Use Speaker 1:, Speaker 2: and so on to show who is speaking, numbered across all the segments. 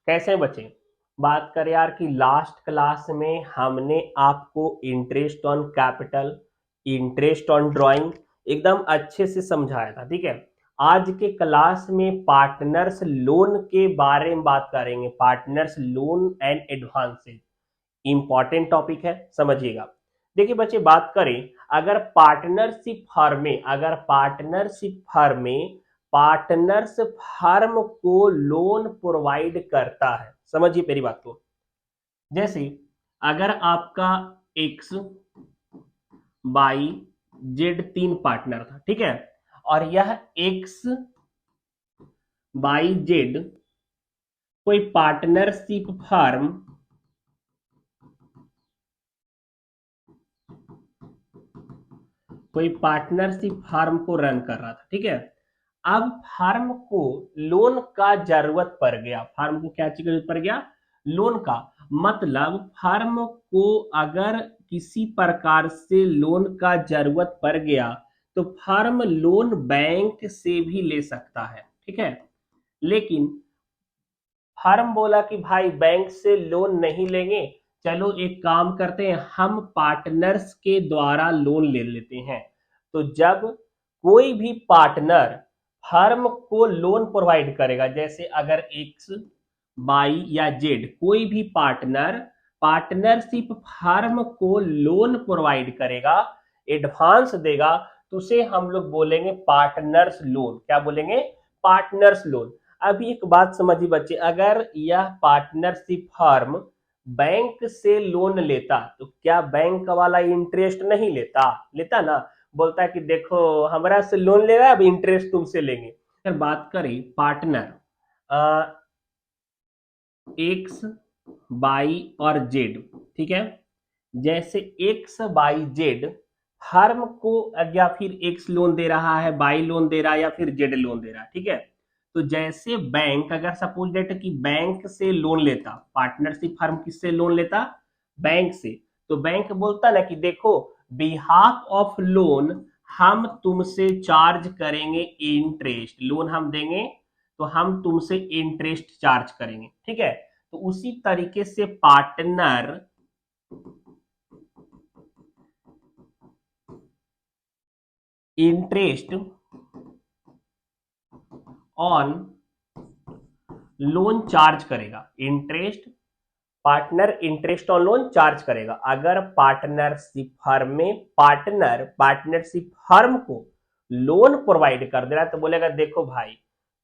Speaker 1: कैसे बचे? बात करें यार कि लास्ट क्लास में हमने आपको interest on capital, interest on drawing एकदम अच्छे से समझाया था, ठीक है। आज के क्लास में पार्टनर्स लोन के बारे में बात करेंगे। Partners loan and advances important topic है, समझिएगा। देखिए बच्चे, बात करें अगर पार्टनरशिप फर्म में पार्टनर्स फर्म को लोन प्रोवाइड करता है, समझिए मेरी बात को। जैसे अगर आपका एक्स बाई जेड तीन पार्टनर था, ठीक है, और यह एक्स बाई जेड कोई पार्टनरशिप फर्म को रन कर रहा था, ठीक है। अब फार्म को लोन का जरूरत पड़ गया। फार्म को क्या चीज का जरूरत पड़ गया? लोन का। मतलब फार्म को अगर किसी प्रकार से लोन का जरूरत पड़ गया तो फार्म लोन बैंक से भी ले सकता है, ठीक है। लेकिन फार्म बोला कि भाई बैंक से लोन नहीं लेंगे, चलो एक काम करते हैं, हम पार्टनर्स के द्वारा लोन ले लेते हैं। तो जब कोई भी पार्टनर फर्म को लोन प्रोवाइड करेगा, जैसे अगर एक्स बाई या जेड कोई भी पार्टनर पार्टनरशिप फर्म को लोन प्रोवाइड करेगा, एडवांस देगा, तो उसे हम लोग बोलेंगे पार्टनर्स लोन। क्या बोलेंगे? Partners loan. अभी एक बात समझिए बच्चे, अगर यह पार्टनरशिप फर्म बैंक से लोन लेता तो क्या बैंक वाला इंटरेस्ट नहीं लेता? लेता ना। बोलता है कि देखो हमारा से लोन ले रहा है, अब इंटरेस्ट तुमसे लेंगे। अगर बात करें पार्टनर एक्स बाई और जेड, ठीक है, जैसे एक्स बाई जेड फर्म को या फिर एक्स लोन दे रहा है, बाई लोन दे रहा है, या फिर जेड लोन दे रहा है, ठीक है। तो जैसे बैंक अगर सपोज डेट कि बैंक से लोन लेता, पार्टनरशिप फर्म किससे लोन लेता? बैंक से। तो बैंक बोलता ना कि देखो बिहाफ ऑफ लोन हम तुमसे चार्ज करेंगे इंटरेस्ट, लोन हम देंगे तो हम तुमसे इंटरेस्ट चार्ज करेंगे, ठीक है। तो उसी तरीके से partner interest on loan charge करेगा। Partner interest on loan charge करेगा। अगर पार्टनरशिप फर्म में पार्टनरशिप फर्म को लोन प्रोवाइड कर दे रहा है तो बोलेगा देखो भाई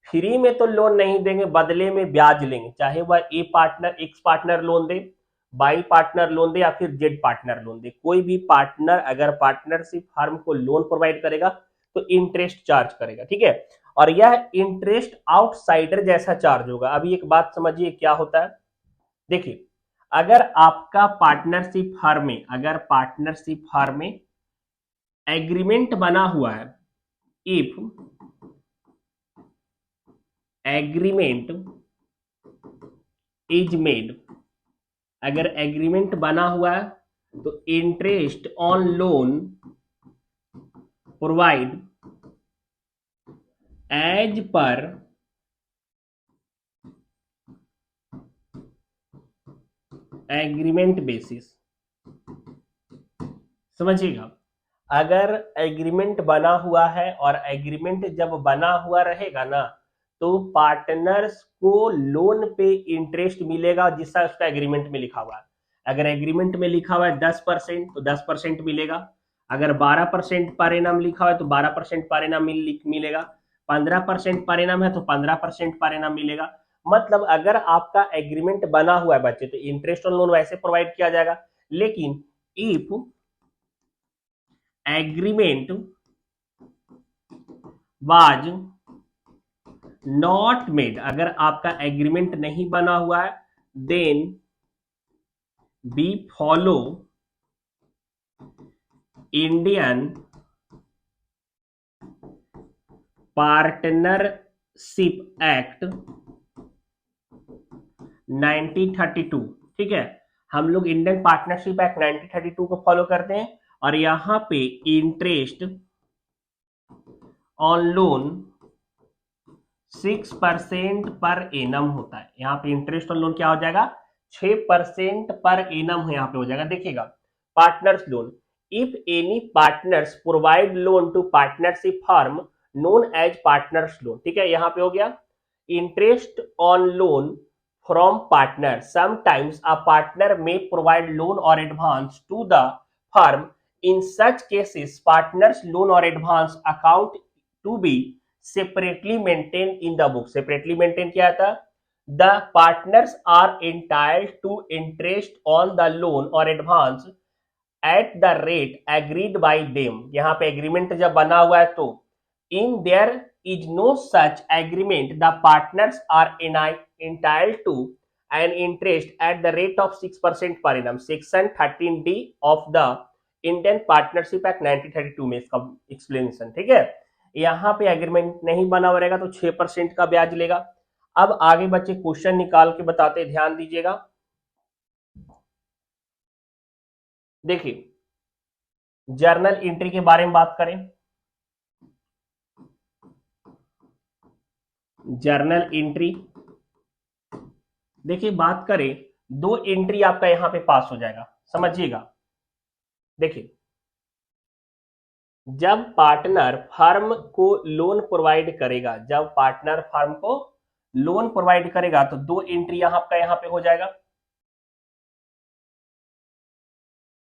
Speaker 1: फ्री में तो लोन नहीं देंगे, बदले में ब्याज लेंगे, चाहे वह एक्स पार्टनर लोन दे, बाई पार्टनर लोन दे, या फिर जेड पार्टनर लोन दे। कोई भी पार्टनर अगर पार्टनरशिप फर्म को लोन प्रोवाइड करेगा तो इंटरेस्ट चार्ज करेगा, ठीक है। और यह इंटरेस्ट आउटसाइडर जैसा चार्ज होगा। अभी एक बात समझिए क्या होता है। देखिए अगर आपका पार्टनरशिप फर्म में एग्रीमेंट बना हुआ है, इफ एग्रीमेंट इज मेड, अगर एग्रीमेंट बना हुआ है तो interest on loan provide as per agreement basis. समझिएगा, अगर एग्रीमेंट बना हुआ है और एग्रीमेंट जब बना हुआ रहेगा ना तो पार्टनर्स को लोन पे इंटरेस्ट मिलेगा जिसका उसका एग्रीमेंट में लिखा हुआ है। अगर एग्रीमेंट में लिखा हुआ है 10% तो 10% मिलेगा। अगर 12% पर एनम लिखा हुआ है तो 12% पर एनम मिलेगा। 15% पर एनम है तो 15% पर एनम मिलेगा। मतलब अगर आपका एग्रीमेंट बना हुआ है बच्चे तो इंटरेस्ट ऑन लोन वैसे प्रोवाइड किया जाएगा। लेकिन if agreement was not made, अगर आपका एग्रीमेंट नहीं बना हुआ है, then be follow Indian partnership act 1932, ठीक है। हम लोग इंडियन पार्टनरशिप एक्ट 1932 को फॉलो करते हैं और यहां पे interest on loan 6% per annum होता है। यहाँ पे इंटरेस्ट ऑन लोन क्या हो जाएगा, 6% पर एनम यहाँ पे हो जाएगा। देखिएगा partners loan, if any partners provide loan to partnership firm known as partners loan, ठीक है, यहाँ पे हो गया interest on loan from partner, sometimes a partner may provide loan और advance to the firm, in such cases partners loan और advance account to be separately maintained in the book। separately maintained क्या था, the partners are entitled to interest on the loan or advance at the rate agreed by them। यहाँ पे agreement जब बना हुआ है तो in there is no such agreement the partners are entitled to an interest at the rate of 6% per annum। section 13D of the Indian partnership act 1932 में इसका explanation, ठीक है। यहाँ पे एग्रीमेंट नहीं बना हुआ रहेगा तो 6% का ब्याज लेगा। अब आगे बच्चे क्वेश्चन निकाल के बताते, ध्यान दीजिएगा। देखिए जर्नल एंट्री के बारे में बात करें, जर्नल एंट्री देखिए बात करें, 2 एंट्री आपका यहां पे पास हो जाएगा, समझिएगा। देखिए जब पार्टनर फर्म को लोन प्रोवाइड करेगा, जब पार्टनर फर्म को लोन प्रोवाइड करेगा तो 2 एंट्री आपका यहां पे हो जाएगा।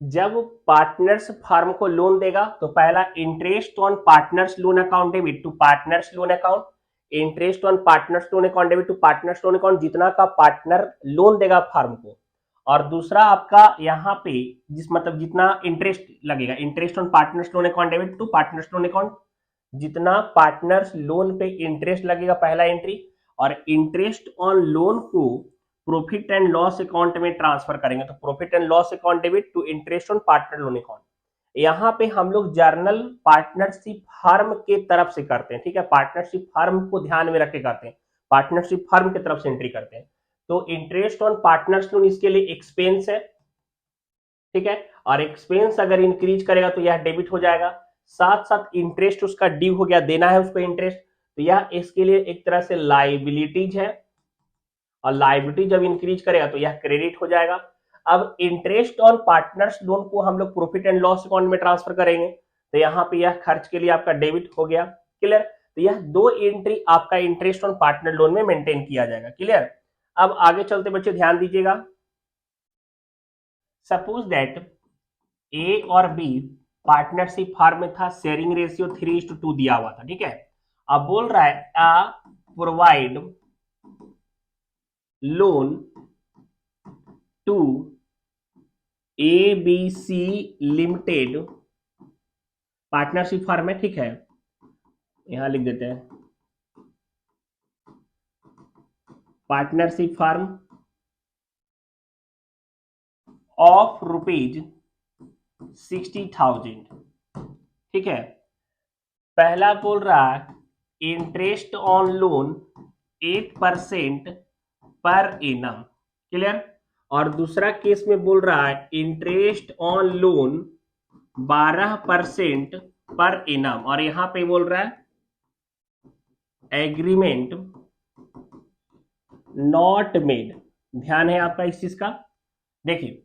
Speaker 1: जब पार्टनर्स फर्म को लोन देगा तो पहला interest on partners loan account debit to partners loan account, interest on partners loan account debit to partners loan account, जितना का पार्टनर लोन देगा फर्म को। और दूसरा आपका यहाँ पे जिस मतलब जितना इंटरेस्ट लगेगा, interest on partners loan account debit to partners loan account, जितना पार्टनर्स लोन पे इंटरेस्ट लगेगा पहला एंट्री, और इंटरेस्ट ऑन लोन को प्रॉफिट एंड लॉस अकाउंट में ट्रांसफर करेंगे तो profit and loss account debit to interest on partner loan account. यहाँ पे हम लोग जर्नल पार्टनरशिप फर्म के तरफ से करते हैं, ठीक है, पार्टनरशिप फर्म को ध्यान में रख के करते हैं, पार्टनरशिप फर्म की तरफ से एंट्री करते हैं। तो इंटरेस्ट ऑन पार्टनर्स लोन इसके लिए एक्सपेंस है, ठीक है, और एक्सपेंस अगर इंक्रीज करेगा तो यह डेबिट हो जाएगा। साथ साथ इंटरेस्ट उसका ड्यू हो गया, देना है उसको इंटरेस्ट, तो यह इसके लिए एक तरह से लाइबिलिटीज है, और लाइबिलिटी जब इंक्रीज करेगा तो यह क्रेडिट हो जाएगा। अब इंटरेस्ट ऑन पार्टनर्स लोन को हम लोग प्रॉफिट एंड लॉस अकाउंट में ट्रांसफर करेंगे तो यहाँ पे यह खर्च के लिए आपका डेबिट हो गया। क्लियर, तो यह 2 एंट्री आपका इंटरेस्ट ऑन पार्टनर लोन में मेंटेन किया जाएगा। क्लियर, अब आगे चलते बच्चे ध्यान दीजिएगा। सपोज दैट ए और बी पार्टनरशिप फर्म में था, शेयरिंग रेशियो 3:2 दिया हुआ था, ठीक है। अब बोल रहा है provide loan to A B C limited, partnership firm है, ठीक है, यहां लिख देते हैं पार्टनरशिप फर्म ऑफ ₹60,000, ठीक है। पहला बोल रहा है interest on loan 8% per annum. Clear, और दूसरा केस में बोल रहा है interest on loan 12% per annum, और यहां पे बोल रहा है एग्रीमेंट नॉट मेड। ध्यान है आपका इस चीज का। देखिए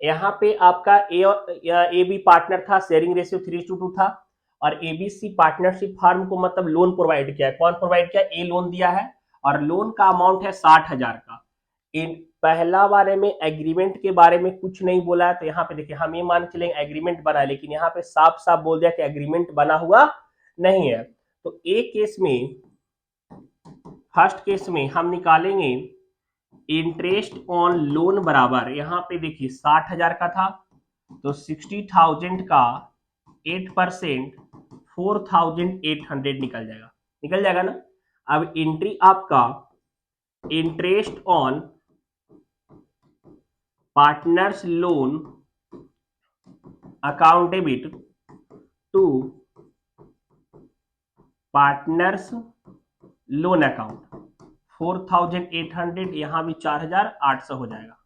Speaker 1: यहाँ पे आपका ए बी पार्टनर था, शेयरिंग रेशियो 3:2 था, और एबीसी पार्टनरशिप फर्म को मतलब लोन प्रोवाइड किया है। कौन प्रोवाइड किया, ए लोन दिया है, और लोन का अमाउंट है 60,000 का। इन पहला बारे में एग्रीमेंट के बारे में कुछ नहीं बोला है, तो यहाँ पे देखिए हम ये मान चलेंगे एग्रीमेंट बना है, लेकिन यहाँ पे साफ साफ बोल दिया कि एग्रीमेंट बना हुआ नहीं है। तो एक केस में, फर्स्ट केस में हम निकालेंगे इंटरेस्ट ऑन लोन बराबर, यहां पे देखिए 60,000 का था तो 60,000 का 8% 4,800 निकल जाएगा ना। अब एंट्री आपका interest on partners loan account debit to partners loan account 4,800, यहां भी 4,800 हो जाएगा।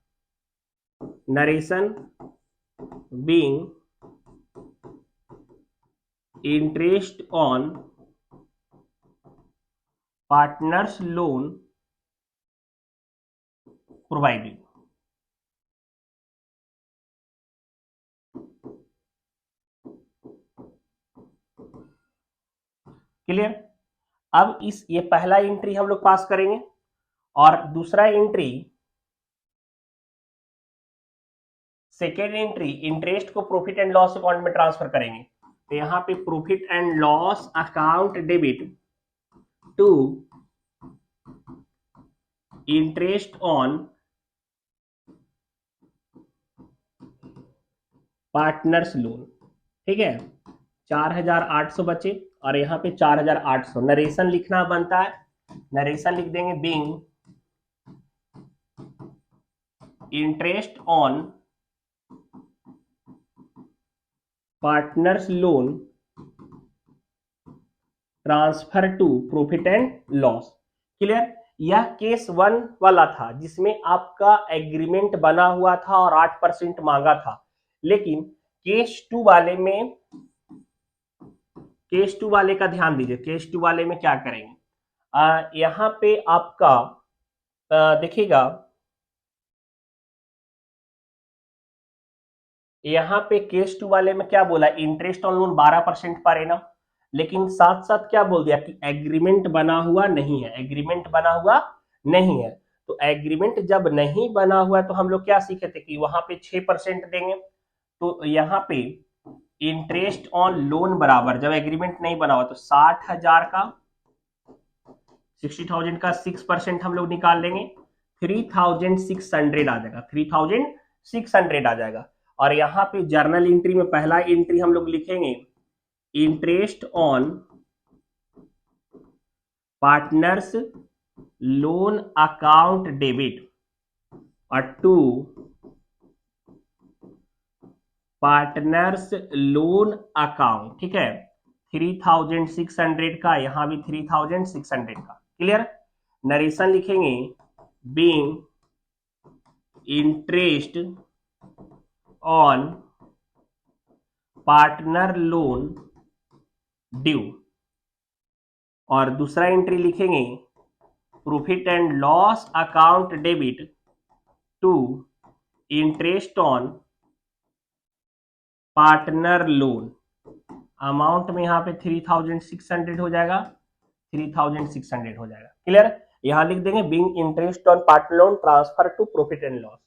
Speaker 1: Narration being interest on partners loan provided. Clear. अब ये पहला एंट्री हम लोग पास करेंगे और दूसरा एंट्री, सेकेंड एंट्री इंटरेस्ट को प्रॉफिट एंड लॉस अकाउंट में ट्रांसफर करेंगे। तो यहां पे profit and loss account debit to interest on partners loan. ठीक है, 4800 बचे और यहाँ पे 4800। नरेशन लिखना बनता है, नरेशन लिख देंगे being interest on partners loan transfer to profit and loss. Clear. यह केस 1 वाला था जिसमें आपका एग्रीमेंट बना हुआ था और 8% मांगा था, लेकिन केस 2 वाले में, केस 2 वाले का ध्यान दीजिए। केस 2 वाले में क्या करेंगे, यहां पे आपका देखिएगा, यहां पे केस 2 वाले में क्या बोला, interest on loan 12% per annum, लेकिन साथ साथ क्या बोल दिया कि एग्रीमेंट बना हुआ नहीं है, एग्रीमेंट बना हुआ नहीं है। तो एग्रीमेंट जब नहीं बना हुआ तो हम लोग क्या सीखे थे कि वहां पे 6% देंगे। तो यहाँ पे इंटरेस्ट ऑन लोन बराबर, जब एग्रीमेंट नहीं बना हुआ तो 60,000 का 60,000 का 6% हम लोग निकाल लेंगे, 3,600 आ जाएगा, 3,600 आ जाएगा। और यहाँ पे जर्नल एंट्री में पहला एंट्री हम लोग लिखेंगे interest on partners loan account debit और टू पार्टनर्स लोन अकाउंट। ठीक है, 3,600 का, यहां भी 3,600 का। क्लियर। नरेशन लिखेंगे being interest on partner loan due, और दूसरा एंट्री लिखेंगे profit and loss account debit to interest on partner loan. Amount में यहाँ पे 3,600 हो जाएगा, 3,600 हो जाएगा। क्लियर। यहां लिख देंगे being interest on partner loan transfer to profit and loss.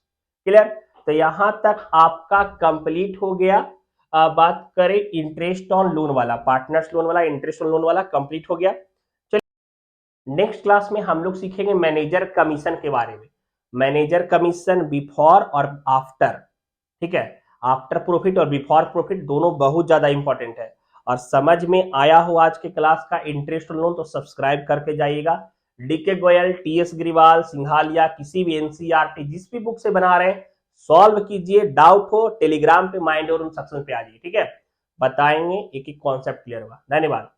Speaker 1: Clear. तो यहां तक आपका कंप्लीट हो गया। बात करें इंटरेस्ट ऑन लोन वाला, पार्टनर्स लोन वाला, इंटरेस्ट ऑन लोन वाला कंप्लीट हो गया। चलिए नेक्स्ट क्लास में हम लोग सीखेंगे मैनेजर कमीशन के बारे में। मैनेजर कमीशन बिफोर और आफ्टर। ठीक है, आफ्टर प्रॉफिट और बिफोर प्रॉफिट दोनों बहुत ज्यादा इंपॉर्टेंट है। और समझ में आया हो आज के क्लास का इंटरेस्ट ऑन लोन तो सब्सक्राइब करके जाइएगा। डीके गोयल, टीएस ग्रिवाल, सिंघालिया, किसी भी एनसीईआरटी जिस भी बुक से बना रहे हैं सॉल्व कीजिए। डाउट हो टेलीग्राम पे माइंड और सेक्शन पे आ जाइए। ठीक है, बताएंगे, एक एक कॉन्सेप्ट क्लियर होगा। धन्यवाद।